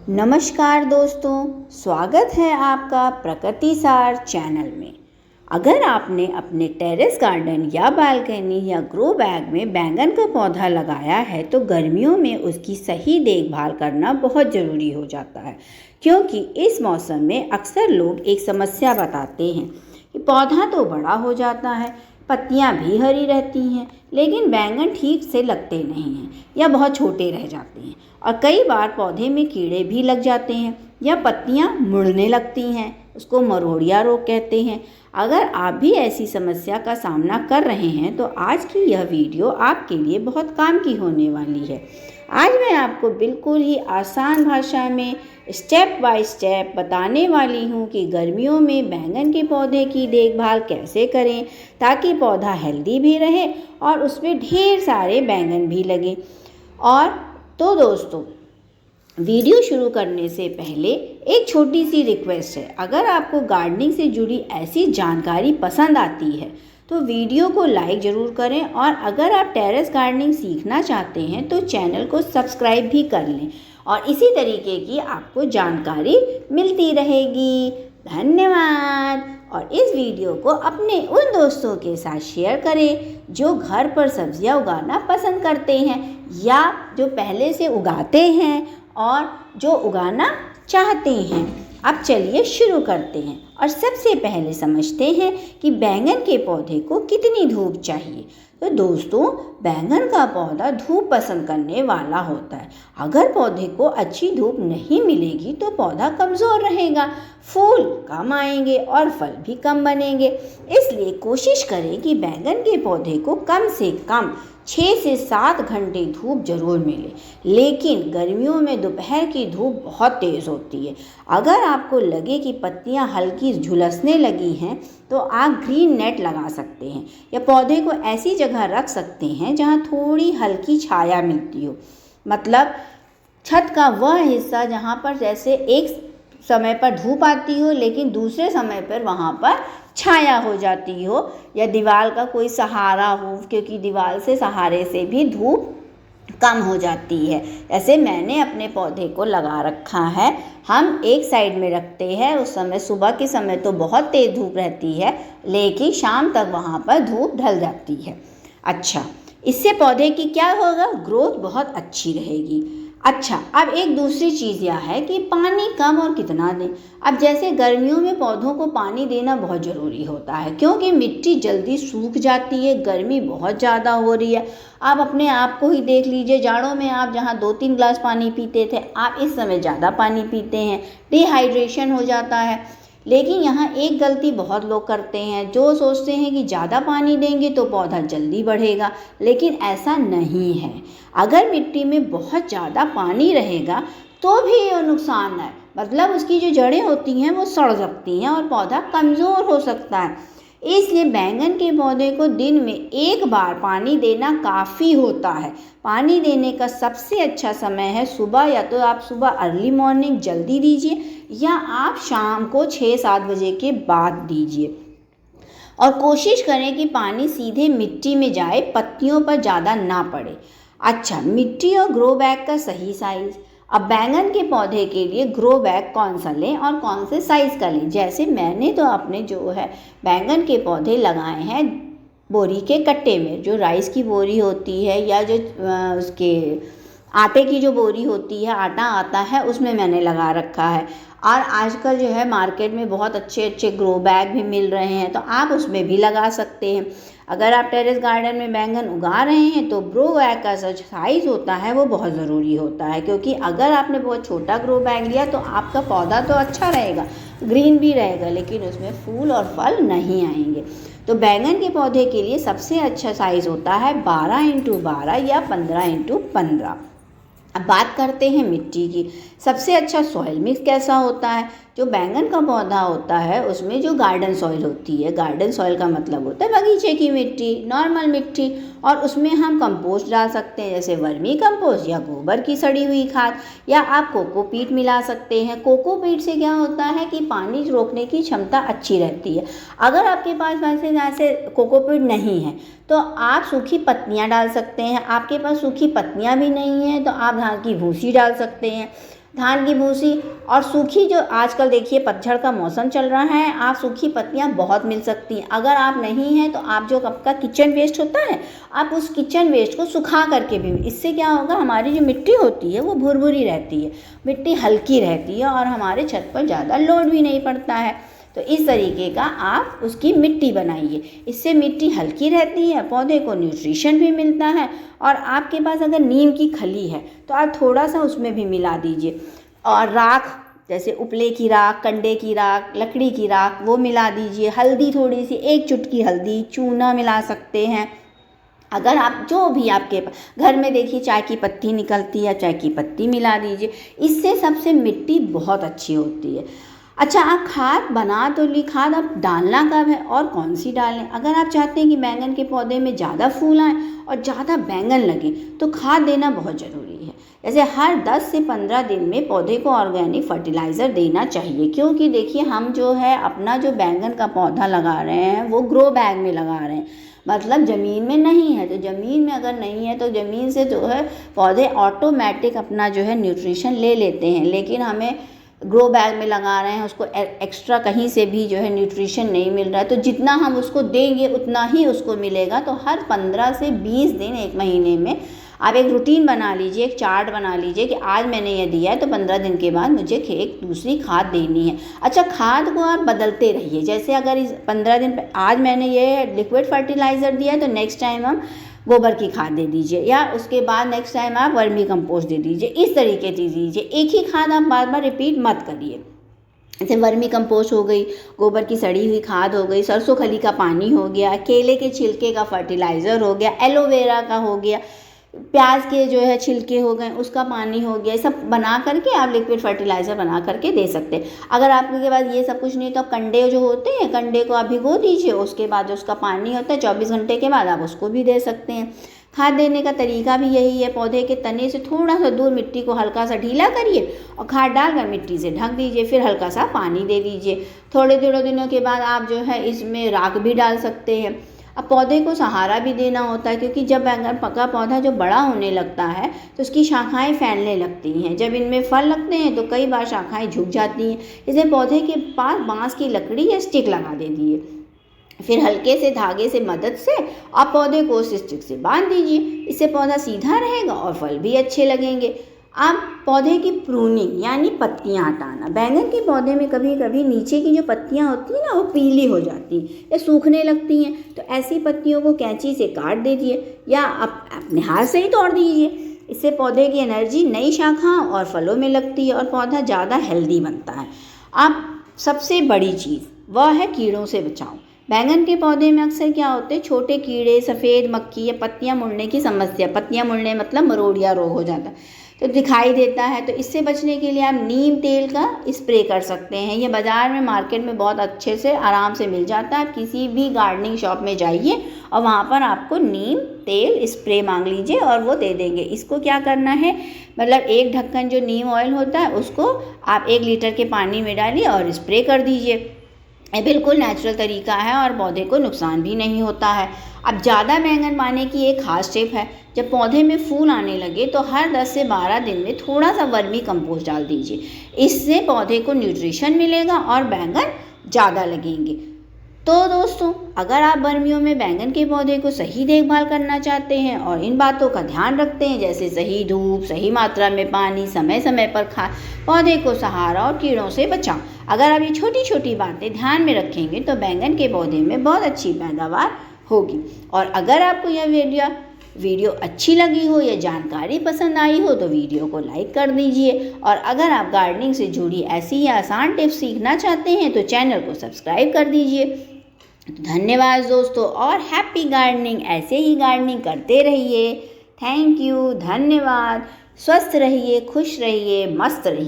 नमस्कार दोस्तों, स्वागत है आपका प्रकृति सार चैनल में। अगर आपने अपने टेरेस गार्डन या बालकनी या ग्रो बैग में बैंगन का पौधा लगाया है तो गर्मियों में उसकी सही देखभाल करना बहुत ज़रूरी हो जाता है, क्योंकि इस मौसम में अक्सर लोग एक समस्या बताते हैं कि पौधा तो बड़ा हो जाता है, पत्तियां भी हरी रहती हैं, लेकिन बैंगन ठीक से लगते नहीं हैं या बहुत छोटे रह जाते हैं और कई बार पौधे में कीड़े भी लग जाते हैं या पत्तियां मुड़ने लगती हैं। उसको मरोड़िया रोग कहते हैं। अगर आप भी ऐसी समस्या का सामना कर रहे हैं तो आज की यह वीडियो आपके लिए बहुत काम की होने वाली है। आज मैं आपको बिल्कुल ही आसान भाषा में स्टेप बाय स्टेप बताने वाली हूँ कि गर्मियों में बैंगन के पौधे की देखभाल कैसे करें ताकि पौधा हेल्दी भी रहे और उसमें ढेर सारे बैंगन भी लगे। और तो दोस्तों, वीडियो शुरू करने से पहले एक छोटी सी रिक्वेस्ट है। अगर आपको गार्डनिंग से जुड़ी ऐसी जानकारी पसंद आती है तो वीडियो को लाइक ज़रूर करें और अगर आप टेरेस गार्डनिंग सीखना चाहते हैं तो चैनल को सब्सक्राइब भी कर लें और इसी तरीके की आपको जानकारी मिलती रहेगी। धन्यवाद। और इस वीडियो को अपने उन दोस्तों के साथ शेयर करें जो घर पर सब्जियां उगाना पसंद करते हैं या जो पहले से उगाते हैं और जो उगाना चाहते हैं। अब चलिए शुरू करते हैं और सबसे पहले समझते हैं कि बैंगन के पौधे को कितनी धूप चाहिए। तो दोस्तों, बैंगन का पौधा धूप पसंद करने वाला होता है। अगर पौधे को अच्छी धूप नहीं मिलेगी तो पौधा कमज़ोर रहेगा, फूल कम आएंगे और फल भी कम बनेंगे। इसलिए कोशिश करें कि बैंगन के पौधे को कम से कम 6 से 7 घंटे धूप जरूर मिले, लेकिन गर्मियों में दोपहर की धूप बहुत तेज़ होती है। अगर आपको लगे कि पत्तियां हल्की झुलसने लगी हैं तो आप ग्रीन नेट लगा सकते हैं या पौधे को ऐसी जगह रख सकते हैं जहां थोड़ी हल्की छाया मिलती हो। मतलब छत का वह हिस्सा जहां पर जैसे एक समय पर धूप आती हो लेकिन दूसरे समय पर वहां पर छाया हो जाती हो, या दीवार का कोई सहारा हो, क्योंकि दीवार से सहारे से भी धूप कम हो जाती है। जैसे मैंने अपने पौधे को लगा रखा है, हम एक साइड में रखते हैं। उस समय सुबह के समय तो बहुत तेज़ धूप रहती है, लेकिन शाम तक वहाँ पर धूप ढल जाती है। अच्छा, इससे पौधे की क्या होगा, ग्रोथ बहुत अच्छी रहेगी। अच्छा, अब एक दूसरी चीज़ यह है कि पानी कम और कितना दें। अब जैसे गर्मियों में पौधों को पानी देना बहुत ज़रूरी होता है, क्योंकि मिट्टी जल्दी सूख जाती है, गर्मी बहुत ज़्यादा हो रही है। आप अपने आप को ही देख लीजिए, जाड़ों में आप जहाँ 2-3 गिलास पानी पीते थे, आप इस समय ज़्यादा पानी पीते हैं, डिहाइड्रेशन हो जाता है। लेकिन यहाँ एक गलती बहुत लोग करते हैं, जो सोचते हैं कि ज़्यादा पानी देंगे तो पौधा जल्दी बढ़ेगा, लेकिन ऐसा नहीं है। अगर मिट्टी में बहुत ज़्यादा पानी रहेगा तो भी ये नुकसान है, मतलब उसकी जो जड़ें होती हैं वो सड़ सकती हैं और पौधा कमज़ोर हो सकता है। इसलिए बैंगन के पौधे को दिन में एक बार पानी देना काफ़ी होता है। पानी देने का सबसे अच्छा समय है सुबह, या तो आप सुबह अर्ली मॉर्निंग जल्दी दीजिए या आप शाम को 6-7 बजे के बाद दीजिए। और कोशिश करें कि पानी सीधे मिट्टी में जाए, पत्तियों पर ज़्यादा ना पड़े। अच्छा, मिट्टी और ग्रो बैग का सही साइज़। अब बैंगन के पौधे के लिए ग्रो बैग कौन सा लें और कौन से साइज़ का लें। जैसे मैंने तो अपने जो है बैंगन के पौधे लगाए हैं बोरी के कट्टे में, जो राइस की बोरी होती है या जो उसके आटे की जो बोरी होती है, आटा आता है, उसमें मैंने लगा रखा है। और आजकल जो है मार्केट में बहुत अच्छे अच्छे ग्रो बैग भी मिल रहे हैं, तो आप उसमें भी लगा सकते हैं। अगर आप टेरेस गार्डन में बैंगन उगा रहे हैं तो ग्रो बैग का जो साइज़ होता है वो बहुत ज़रूरी होता है, क्योंकि अगर आपने बहुत छोटा ग्रो बैग लिया तो आपका पौधा तो अच्छा रहेगा, ग्रीन भी रहेगा, लेकिन उसमें फूल और फल नहीं आएंगे। तो बैंगन के पौधे के लिए सबसे अच्छा साइज़ होता है 12x12 या 15x15। अब बात करते हैं मिट्टी की। सबसे अच्छा सॉइल मिक्स कैसा होता है। जो बैंगन का पौधा होता है उसमें जो गार्डन सॉइल होती है, गार्डन सॉइल का मतलब होता है बगीचे की मिट्टी, नॉर्मल मिट्टी, और उसमें हम कंपोस्ट डाल सकते हैं, जैसे वर्मी कंपोस्ट या गोबर की सड़ी हुई खाद, या आप कोकोपीट मिला सकते हैं। कोकोपीट से क्या होता है कि पानी रोकने की क्षमता अच्छी रहती है। अगर आपके पास वैसे कोकोपीट नहीं है तो आप सूखी पत्तियां डाल सकते हैं। आपके पास सूखी पत्तियां भी नहीं है तो आप धान की भूसी डाल सकते हैं। धान की भूसी और सूखी, जो आजकल देखिए पतझड़ का मौसम चल रहा है, आप सूखी पत्तियां बहुत मिल सकती हैं। अगर आप नहीं हैं तो आप जो आपका किचन वेस्ट होता है, आप उस किचन वेस्ट को सुखा करके भी, इससे क्या होगा, हमारी जो मिट्टी होती है वो भुरभुरी रहती है, मिट्टी हल्की रहती है और हमारे छत पर ज़्यादा लोड भी नहीं पड़ता है। तो इस तरीके का आप उसकी मिट्टी बनाइए, इससे मिट्टी हल्की रहती है, पौधे को न्यूट्रिशन भी मिलता है। और आपके पास अगर नीम की खली है तो आप थोड़ा सा उसमें भी मिला दीजिए, और राख, जैसे उपले की राख, कंडे की राख, लकड़ी की राख, वो मिला दीजिए। हल्दी थोड़ी सी, 1 चुटकी हल्दी, चूना मिला सकते हैं। अगर आप जो भी आपके घर में देखिए चाय की पत्ती निकलती है, चाय की पत्ती मिला दीजिए, इससे सबसे मिट्टी बहुत अच्छी होती है। अच्छा, आप खाद बना तो ली, खाद आप डालना कब है और कौन सी डालें? अगर आप चाहते हैं कि बैंगन के पौधे में ज़्यादा फूल आएँ और ज़्यादा बैंगन लगे तो खाद देना बहुत ज़रूरी है। जैसे हर 10 से 15 दिन में पौधे को ऑर्गेनिक फर्टिलाइज़र देना चाहिए, क्योंकि देखिए हम जो है अपना जो बैंगन का पौधा लगा रहे हैं वो ग्रो बैग में लगा रहे हैं, मतलब ज़मीन में नहीं है। तो ज़मीन में अगर नहीं है तो ज़मीन से जो है पौधे ऑटोमेटिक अपना जो है न्यूट्रिशन ले लेते हैं, लेकिन हमें ग्रो बैग में लगा रहे हैं, उसको एक्स्ट्रा कहीं से भी जो है न्यूट्रिशन नहीं मिल रहा है। तो जितना हम उसको देंगे उतना ही उसको मिलेगा। तो हर 15 से 20 दिन, 1 महीने में आप एक रूटीन बना लीजिए, एक चार्ट बना लीजिए कि आज मैंने ये दिया है तो 15 दिन के बाद मुझे एक दूसरी खाद देनी है। अच्छा, खाद को आप बदलते रहिए, जैसे अगर इस 15 दिन आज मैंने ये लिक्विड फर्टिलाइज़र दिया है तो नेक्स्ट टाइम हम गोबर की खाद दे दीजिए, या उसके बाद नेक्स्ट टाइम आप वर्मी कंपोस्ट दे दीजिए। इस तरीके से दीजिए, एक ही खाद आप बार बार रिपीट मत करिए। जैसे वर्मी कंपोस्ट हो गई, गोबर की सड़ी हुई खाद हो गई, सरसों खली का पानी हो गया, केले के छिलके का फर्टिलाइज़र हो गया, एलोवेरा का हो गया, प्याज के जो है छिलके हो गए उसका पानी हो गया, सब बना करके आप लिक्विड फर्टिलाइज़र बना करके दे सकते हैं। अगर आपके पास ये सब कुछ नहीं तो आप कंडे जो होते हैं, कंडे को आप भिगो दीजिए, उसके बाद जो उसका पानी होता है 24 घंटे के बाद आप उसको भी दे सकते हैं। खाद देने का तरीका भी यही है, पौधे के तने से थोड़ा सा दूर मिट्टी को हल्का सा ढीला करिए और खाद डालकर मिट्टी से ढक दीजिए, फिर हल्का सा पानी दे दीजिए। थोड़े दिनों के बाद आप जो है इसमें राख भी डाल सकते हैं। अब पौधे को सहारा भी देना होता है, क्योंकि जब बैंगन पका पौधा जो बड़ा होने लगता है तो उसकी शाखाएं फैलने लगती हैं। जब इनमें फल लगते हैं तो कई बार शाखाएं झुक जाती हैं, इसलिए पौधे के पास बांस की लकड़ी या स्टिक लगा दे दिए, फिर हल्के से धागे से मदद से आप पौधे को उस स्टिक से बांध दीजिए। इससे पौधा सीधा रहेगा और फल भी अच्छे लगेंगे। आप पौधे की प्रूनिंग यानी पत्तियां हटाना, बैंगन के पौधे में कभी कभी नीचे की जो पत्तियां होती हैं ना वो पीली हो जाती हैं या सूखने लगती हैं, तो ऐसी पत्तियों को कैंची से काट दीजिए या आप अपने हाथ से ही तोड़ दीजिए। इससे पौधे की एनर्जी नई शाखाओं और फलों में लगती है और पौधा ज़्यादा हेल्दी बनता है। अब सबसे बड़ी चीज़ वह है कीड़ों से बचाओ। बैंगन के पौधे में अक्सर क्या होते हैं, छोटे कीड़े, सफ़ेद मक्खी या पत्तियां मुड़ने की समस्या, पत्तियां मुड़ने मतलब मरोड़िया रोग हो जाता है, तो दिखाई देता है। तो इससे बचने के लिए आप नीम तेल का स्प्रे कर सकते हैं। ये बाज़ार में, मार्केट में बहुत अच्छे से आराम से मिल जाता है। आप किसी भी गार्डनिंग शॉप में जाइए और वहाँ पर आपको नीम तेल स्प्रे मांग लीजिए और वो दे देंगे। इसको क्या करना है, मतलब 1 ढक्कन जो नीम ऑयल होता है उसको आप 1 लीटर के पानी में डालिए और स्प्रे कर दीजिए। ये बिल्कुल नेचुरल तरीका है और पौधे को नुकसान भी नहीं होता है। अब ज़्यादा बैंगन पाने की एक खास टिप है, जब पौधे में फूल आने लगे तो हर 10 से 12 दिन में थोड़ा सा वर्मी कंपोस्ट डाल दीजिए। इससे पौधे को न्यूट्रिशन मिलेगा और बैंगन ज़्यादा लगेंगे। तो दोस्तों, अगर आप गर्मियों में बैंगन के पौधे को सही देखभाल करना चाहते हैं और इन बातों का ध्यान रखते हैं, जैसे सही धूप, सही मात्रा में पानी, समय समय पर खाद, पौधे को सहारा और कीड़ों से बचाओ, अगर आप ये छोटी छोटी बातें ध्यान में रखेंगे तो बैंगन के पौधे में बहुत अच्छी पैदावार होगी। और अगर आपको यह वीडियो अच्छी लगी हो या जानकारी पसंद आई हो तो वीडियो को लाइक कर दीजिए। और अगर आप गार्डनिंग से जुड़ी ऐसी ही आसान टिप्स सीखना चाहते हैं तो चैनल को सब्सक्राइब कर दीजिए। धन्यवाद दोस्तों, और हैप्पी गार्डनिंग। ऐसे ही गार्डनिंग करते रहिए। थैंक यू, धन्यवाद। स्वस्थ रहिए, खुश रहिए, मस्त रहिए।